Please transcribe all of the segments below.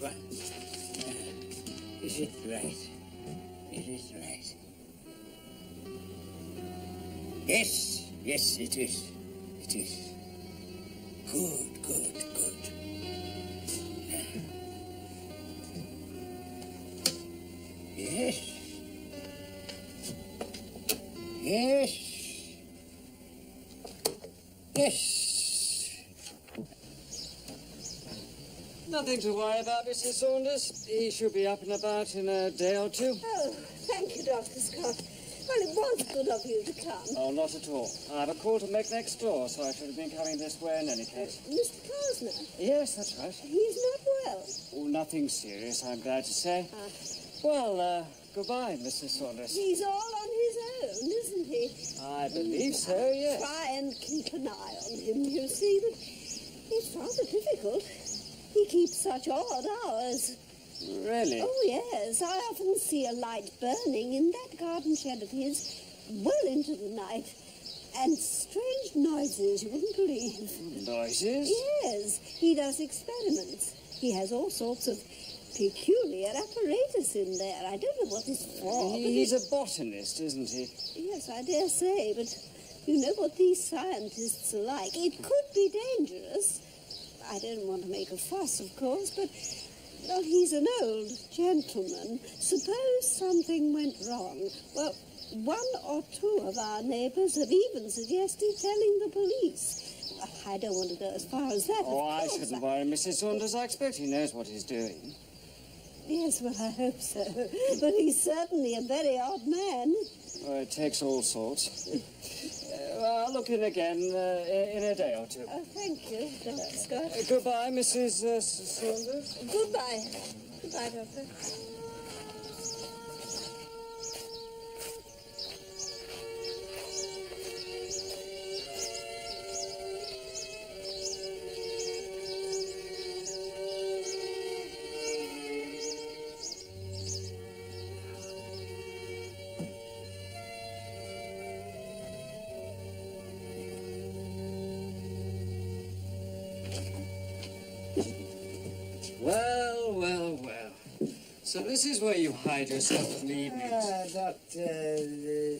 one. Is it right? Is it right? Yes, yes, it is. It is. Good, good, good. Yes. Yes. Yes. Nothing to worry about, Mrs. Saunders. He should be up and about in a day or two. Oh, thank you, Dr. Scott. Well, it was good of you to come. Oh, not at all. I have a call to make next door, so I should have been coming this way in any case. Mr. Posner? Yes, that's right. He's not well. Oh, nothing serious, I'm glad to say. Well, goodbye, Mrs. Saunders. He's all on his own, isn't he? I believe so, yes. Try and keep an eye on him, you see, but it's rather difficult. He keeps such odd hours. Really? Oh, yes. I often see a light burning in that garden shed of his well into the night. And strange noises you wouldn't believe. Noises? Yes. He does experiments. He has all sorts of peculiar apparatus in there. I don't know what it's for. He's a botanist, isn't he? Yes, I dare say, but you know what these scientists are like. It could be dangerous. I don't want to make a fuss, of course, but... Well, he's an old gentleman. Suppose something went wrong. Well, one or two of our neighbours have even suggested telling the police. I don't want to go as far as that. Oh, I shouldn't worry, Mrs. Saunders. I expect he knows what he's doing. Yes, well, I hope so. But he's certainly a very odd man. Well, it takes all sorts. I'll look in again in a day or two. Oh, thank you, Dr. Scott. Goodbye, Mrs. Saunders. Goodbye. Goodbye, Doctor. Well, well, well. So this is where you hide yourself in the evenings. Doctor...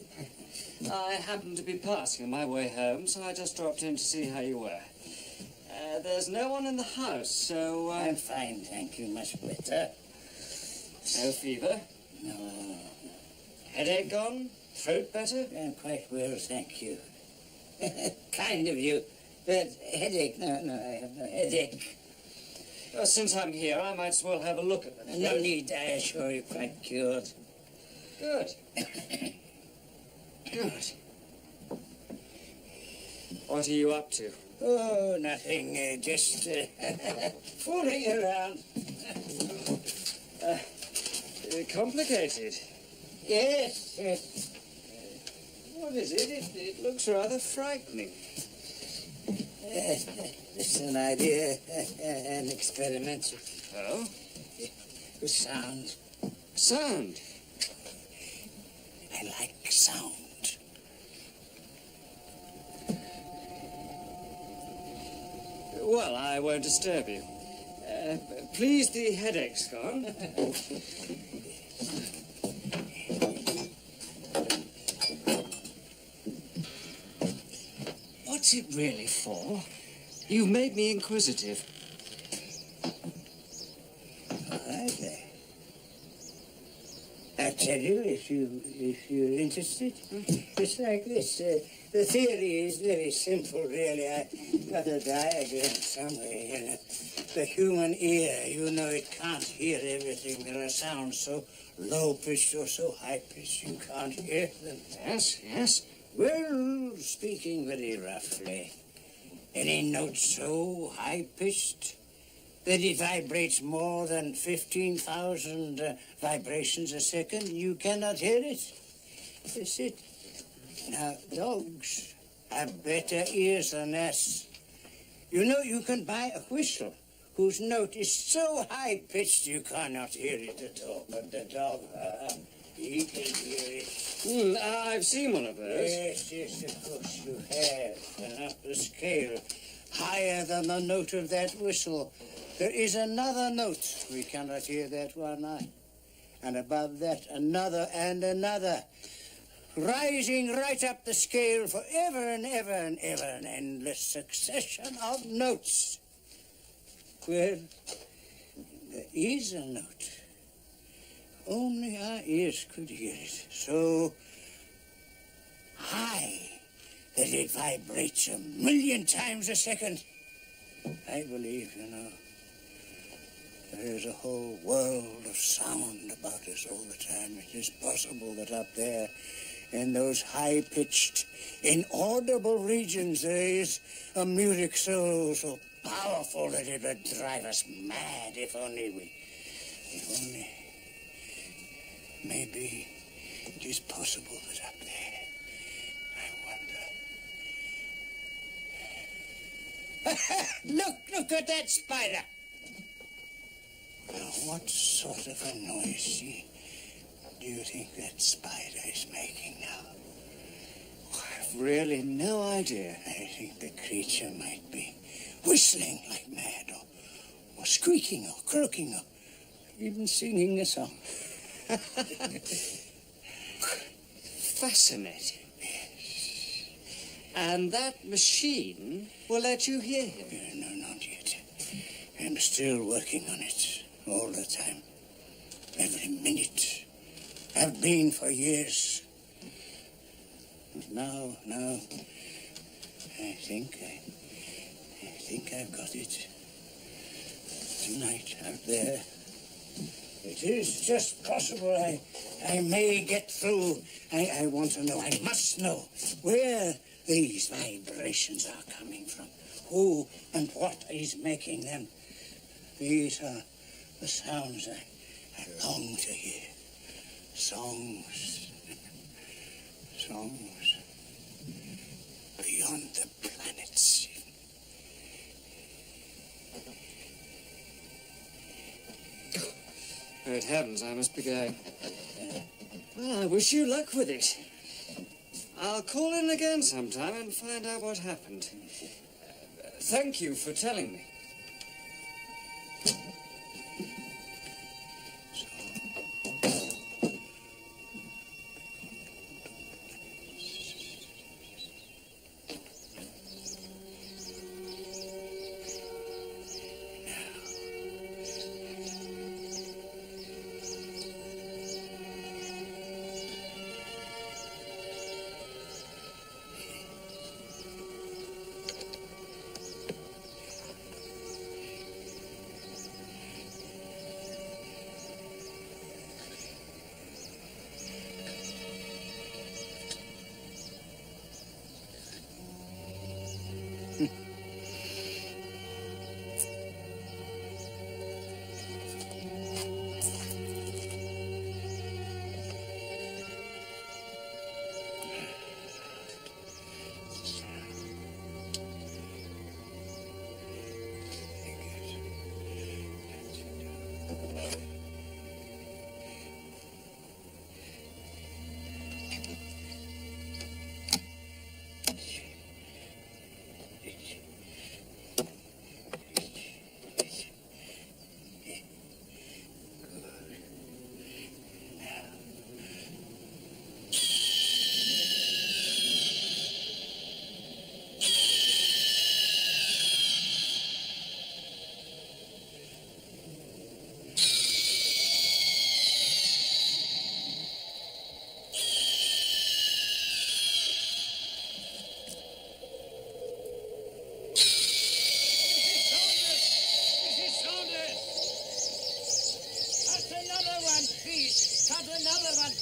I happened to be passing on my way home, so I just dropped in to see how you were. There's no one in the house, so... I'm fine, thank you, much better. No fever? No. Headache gone? Throat better? I'm quite well, thank you. Kind of you. But headache, no, I have no headache. Well, since I'm here, I might as well have a look at it. No need, I assure you, quite cured. Good. Good. What are you up to? Oh, nothing, just fooling around. Complicated. Yes, yes. What is it? It looks rather frightening. It's an idea, an experiment. Oh? With sound. Sound? I like sound. Well, I won't disturb you. Please, the headache's gone. What's it really for? You made me inquisitive. All right. I'll tell you if you're interested. It's like this. The theory is very simple, really. I got a diagram somewhere, you know. The human ear, you know, it can't hear everything. There are sounds so low-pitched or so high-pitched you can't hear them. Yes, yes. Well, speaking very roughly, any note so high-pitched that it vibrates more than 15,000 vibrations a second, you cannot hear it. That's it. Now, dogs have better ears than us. You know, you can buy a whistle whose note is so high-pitched you cannot hear it at all. But the dog, he can hear it. I've seen one of those. Yes, of course you have. And up the scale, higher than the note of that whistle, There is another note. We cannot hear that one eye. And above that, another and another. Rising right up the scale for ever and ever and ever, an endless succession of notes. Well, there is a note. Only our ears could hear it. So high that it vibrates 1,000,000 times a second. I believe, there is a whole world of sound about us all the time. It is possible that up there, in those high-pitched, inaudible regions, there is a music so powerful that it would drive us mad if only maybe it is possible that up there, I wonder. Look at that spider. Now, what sort of a noise do you think that spider is making now? I've really no idea. I think the creature might be whistling like mad, or squeaking, or croaking, or even singing a song. Fascinating. And that machine will let you hear him? No, not yet. I'm still working on it all the time. Every minute. I've been for years. Now, I think I've got it. Tonight, out there. It is just possible I may get through. I want to know, I must know where these vibrations are coming from. Who and what is making them. These are the sounds I long to hear. Songs beyond the planets. Great heavens, I must be going. Well, I wish you luck with it. I'll call in again sometime and find out what happened. Thank you for telling me.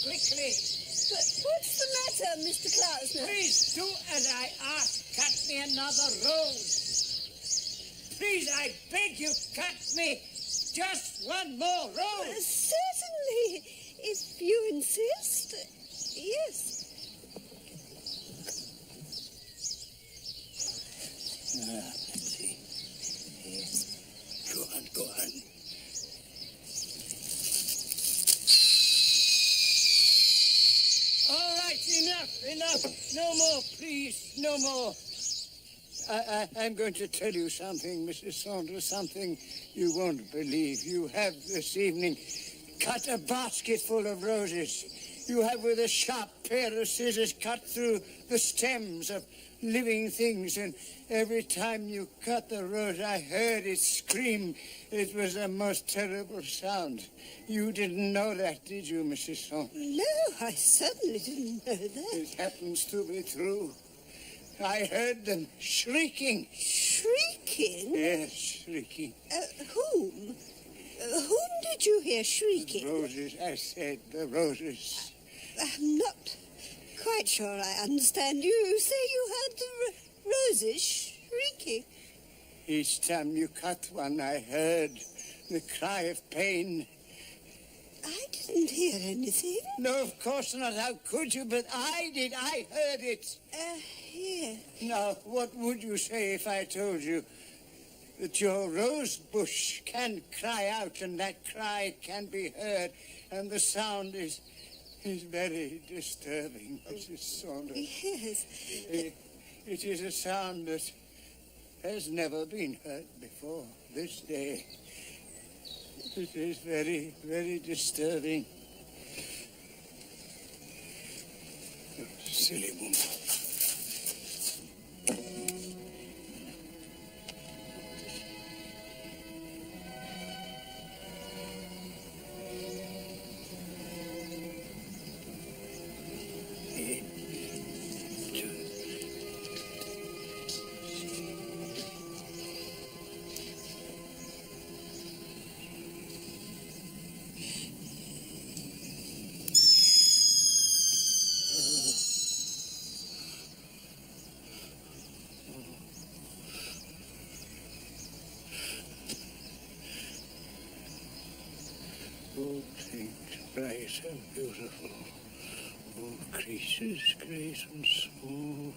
Quickly. But what's the matter, Mr. Klausner? Please do as I ask. Cut me another rose. Please, I beg you, cut me just one more rose. Certainly, if you insist. Yes. Let's see. Yes. Go on. All right, enough. No more, please, no more. I'm going to tell you something, Mrs. Saunders, something You won't believe you have this evening cut a basket full of roses. You have with a sharp pair of scissors cut through the stems of living things, and every time you cut the rose, I heard it scream. It was the most terrible sound. You didn't know that, did you, Mrs. Thorne? No, I certainly didn't know that. It happens to be true. I heard them shrieking. Shrieking? Yes, shrieking. Whom? Whom did you hear shrieking? Roses, I said, the roses. I'm not quite sure I understand you. You say you heard the roses shrieking. Each time you cut one, I heard the cry of pain. I didn't hear anything. No, of course not. How could you? But I did. I heard it. Here. Now, what would you say if I told you that your rose bush can cry out, and that cry can be heard, and the sound is very disturbing, Mrs. Saunders? Yes. It is a sound that has never been heard before this day. It is very, very disturbing. Oh, silly woman. All things bright and beautiful, all creatures great and small,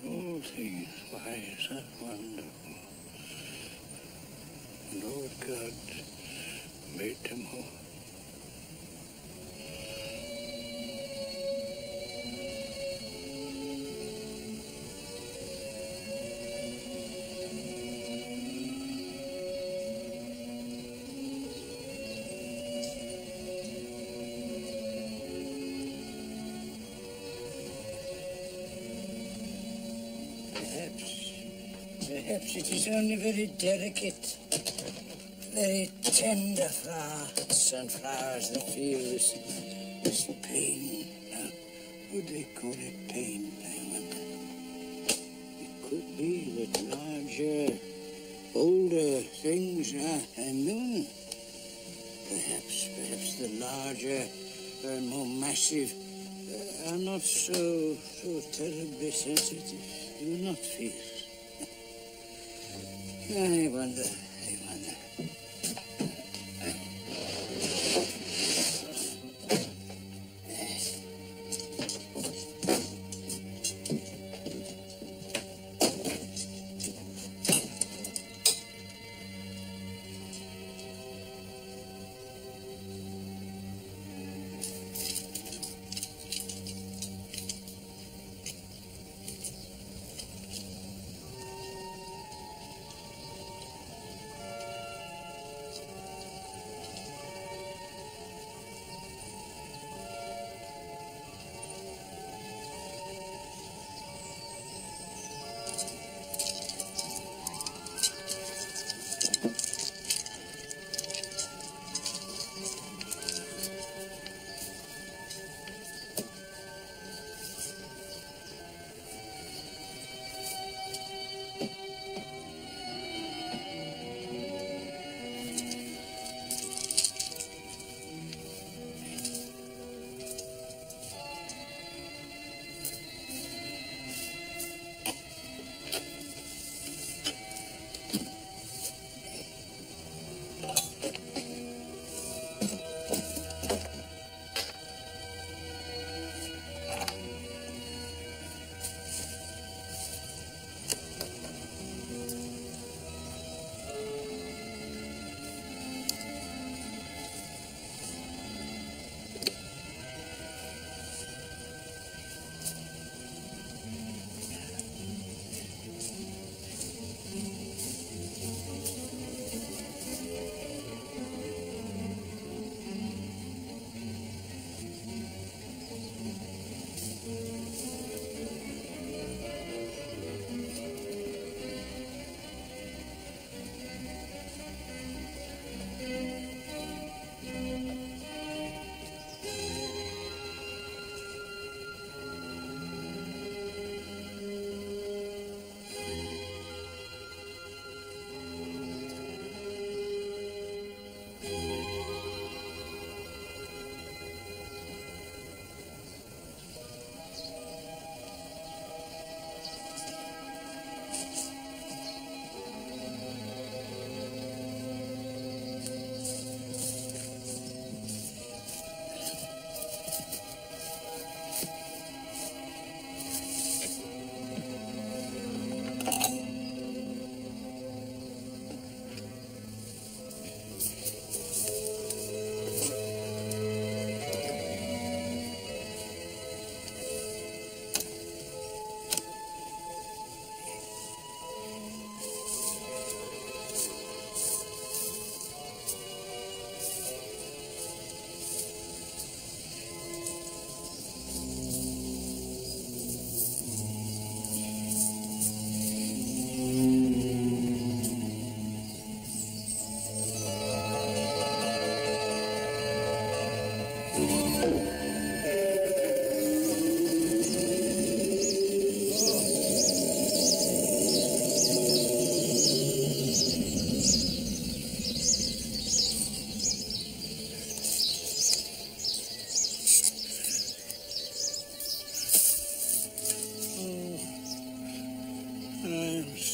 all things wise and wonderful. Lord God made them all. Perhaps it is only very delicate, very tender hearts and flowers that feel this pain. Now, would they call it pain, I wonder? It could be that larger, older things are immune. Perhaps the larger, more massive are not so terribly sensitive, do not feel. I wonder.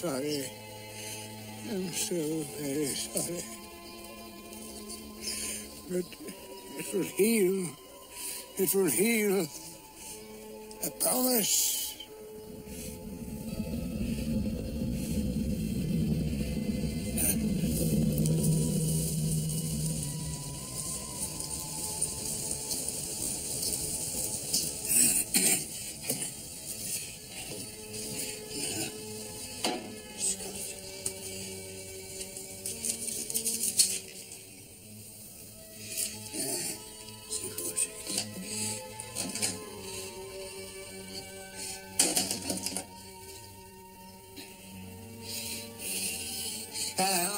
sorry. I'm so very sorry. But it will heal. It will heal. I promise.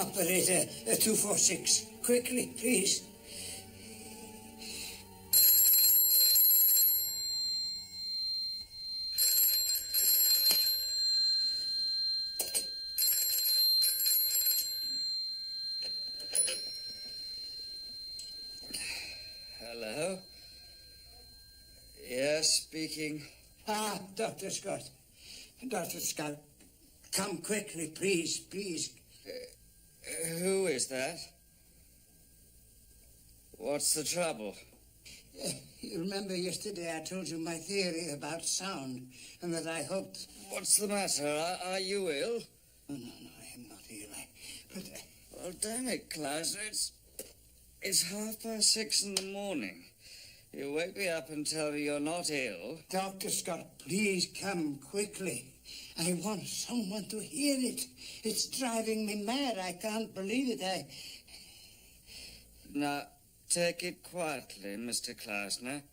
Operator 246. Quickly, please. Hello? Yes, speaking. Dr. Scott. Dr. Scott, come quickly, please, please. Who is that? What's the trouble? You remember yesterday I told you my theory about sound and that I hoped... What's the matter? Are you ill? No, I am not ill. But... Well, damn it, Klaus. It's 6:30 in the morning. You wake me up and tell me you're not ill. Dr. Scott, please come quickly. I want someone to hear it. It's driving me mad. I can't believe it. Now, take it quietly, Mr. Klausner.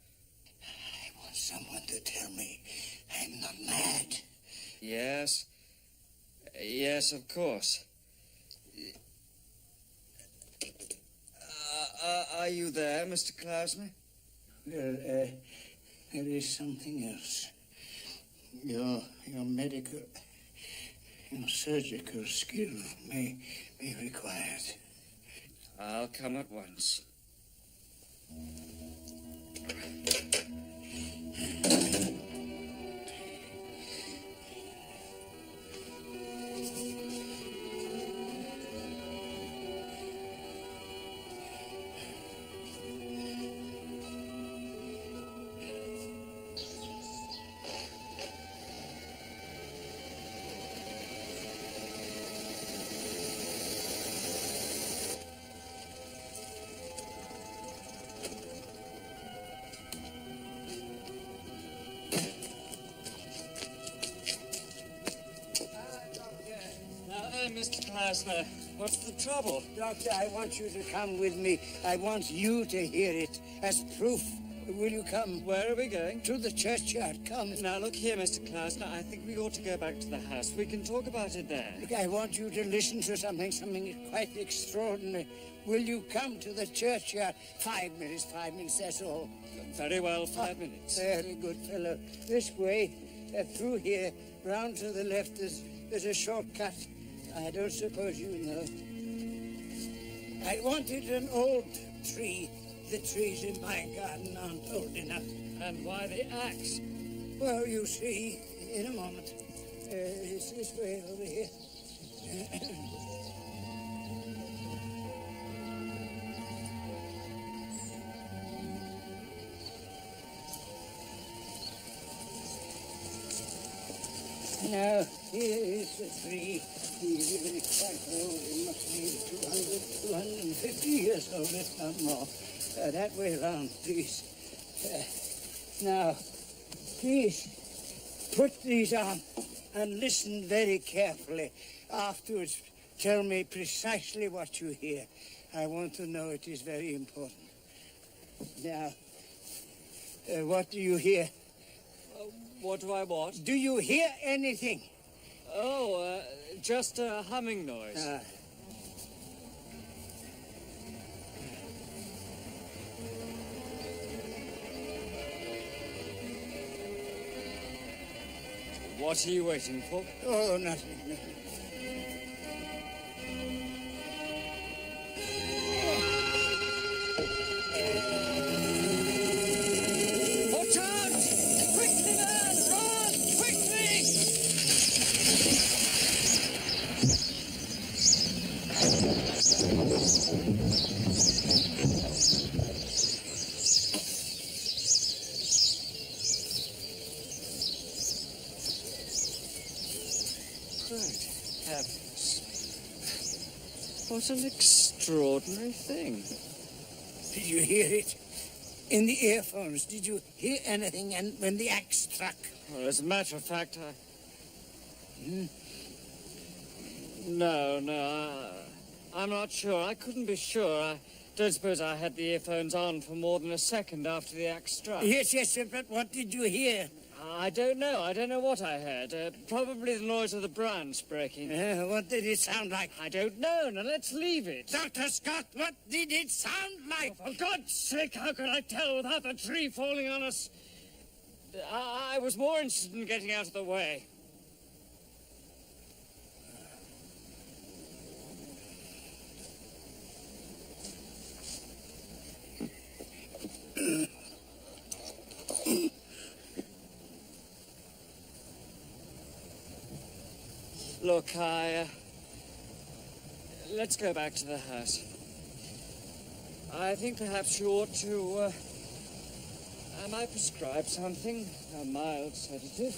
I want someone to tell me I'm not mad. Yes. Yes, of course. Are you there, Mr. Klausner? Well, there is something else. Your medical, your surgical skill may be required. I'll come at once. Mr. Klausner, what's the trouble? Doctor, I want you to come with me. I want you to hear it as proof. Will you come? Where are we going? To the churchyard. Come. Now, look here, Mr. Klausner. I think we ought to go back to the house. We can talk about it there. Look, I want you to listen to something quite extraordinary. Will you come to the churchyard? 5 minutes, that's all. Very well, 5 minutes. Very good fellow. This way, through here, round to the left, there's a shortcut. I don't suppose you know. I wanted an old tree. The trees in my garden aren't old enough. And why the axe? Well, you see, in a moment. It's this way over here. Now, here is the tree. He's really quite old. It must be 250 years old, if not more. That way around, please. Now, please, put these on and listen very carefully. Afterwards, tell me precisely what you hear. I want to know. It is very important. Now, what do you hear? What do I want? Do you hear anything? Oh, just a humming noise. What are you waiting for? Oh, nothing. Watch out! Quickly, man! Run! Quickly! What an extraordinary thing. Did you hear it? In the earphones, did you hear anything when the axe struck? Well, as a matter of fact, No, I'm not sure. I couldn't be sure. I don't suppose I had the earphones on for more than a second after the axe struck. Yes, but what did you hear? I don't know. I don't know what I heard. Probably the noise of the branch breaking. What did it sound like? I don't know. Now, let's leave it. Dr. Scott, what did it sound like? For God's sake, how could I tell without the tree falling on us? I was more interested in getting out of the way. Look, let's go back to the house. I think perhaps you ought to, I might prescribe something, a mild sedative.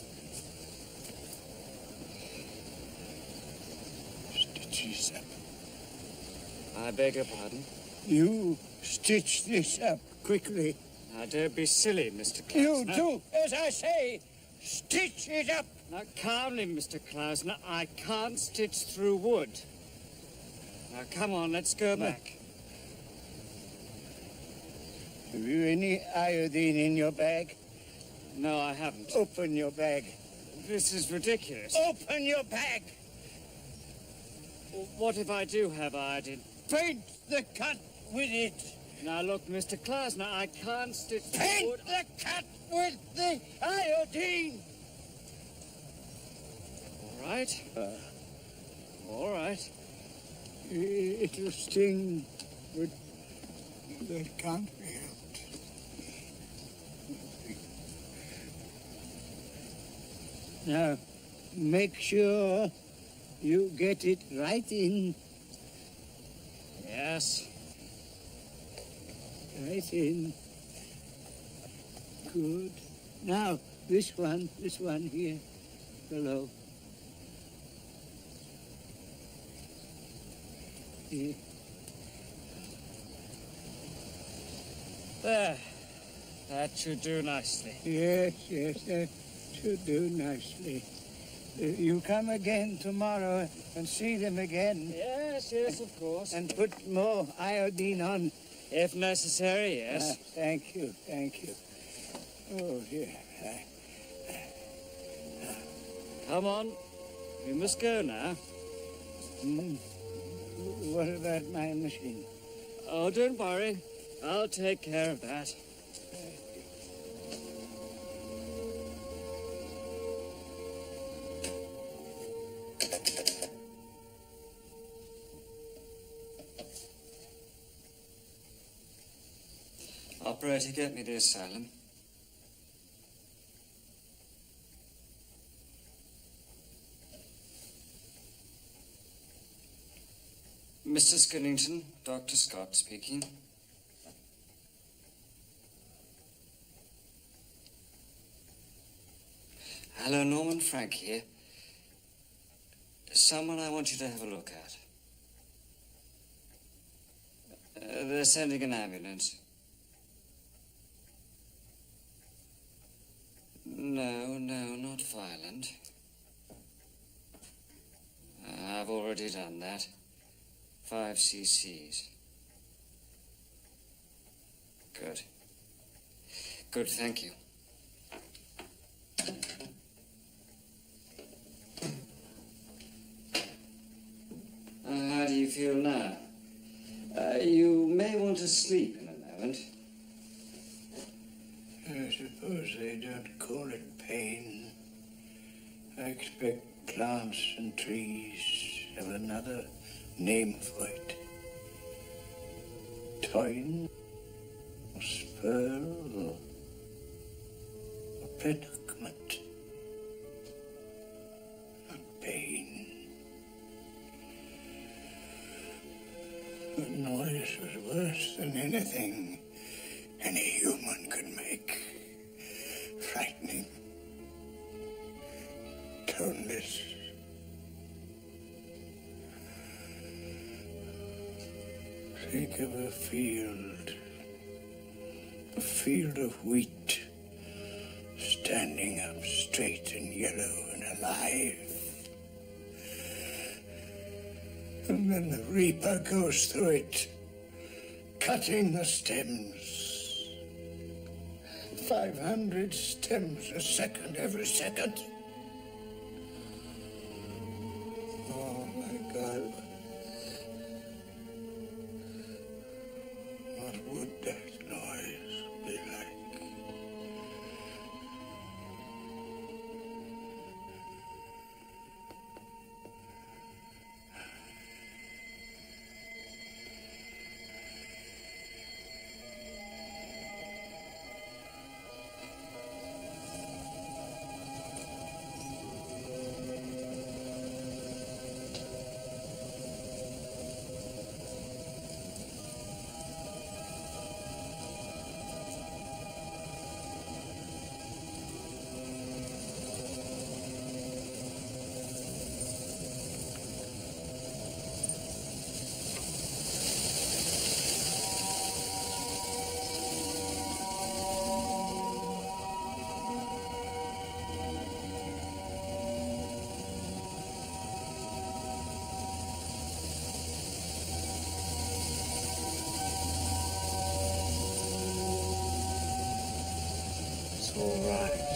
Stitch this up. I beg your pardon? You stitch this up quickly. Now, don't be silly, Mr. You Klausner. do, as I say, stitch it up. Now, calmly, Mr. Klausner. I can't stitch through wood. Now, come on, let's go back. Have you any iodine in your bag? No, I haven't. Open your bag. This is ridiculous. Open your bag. What if I do have iodine? Paint the cut with it. Now, look, Mr. Klausner, I can't stitch through Paint wood. the cut with the iodine. All right. All right. It'll sting, but that can't be helped. Now, make sure you get it right in. Yes. Right in. Good. Now, this one here, below. Here. There. That should do nicely. Yes, that should do nicely. You come again tomorrow and see them again. Yes, of course. And put more iodine on. If necessary, yes. Thank you. Oh, dear. Come on. We must go now. What about my machine? Oh, don't worry. I'll take care of that. Operator, get me the asylum. Mr. Skillington, Dr. Scott speaking. Hello, Norman Frank here. Someone I want you to have a look at. They're sending an ambulance. No, not violent. I've already done that. 5 cc's. Good, thank you. How do you feel now? You may want to sleep in a moment. I suppose they don't call it pain. I expect plants and trees have another name for it. Toin, or spur, or predicament. Not pain. The noise was worse than anything any human could make. Frightening. Toneless. Think of a field of wheat, standing up straight and yellow and alive. And then the reaper goes through it, cutting the stems. 500 stems a second, every second. Oh, my God. What would that noise be like? It's all right.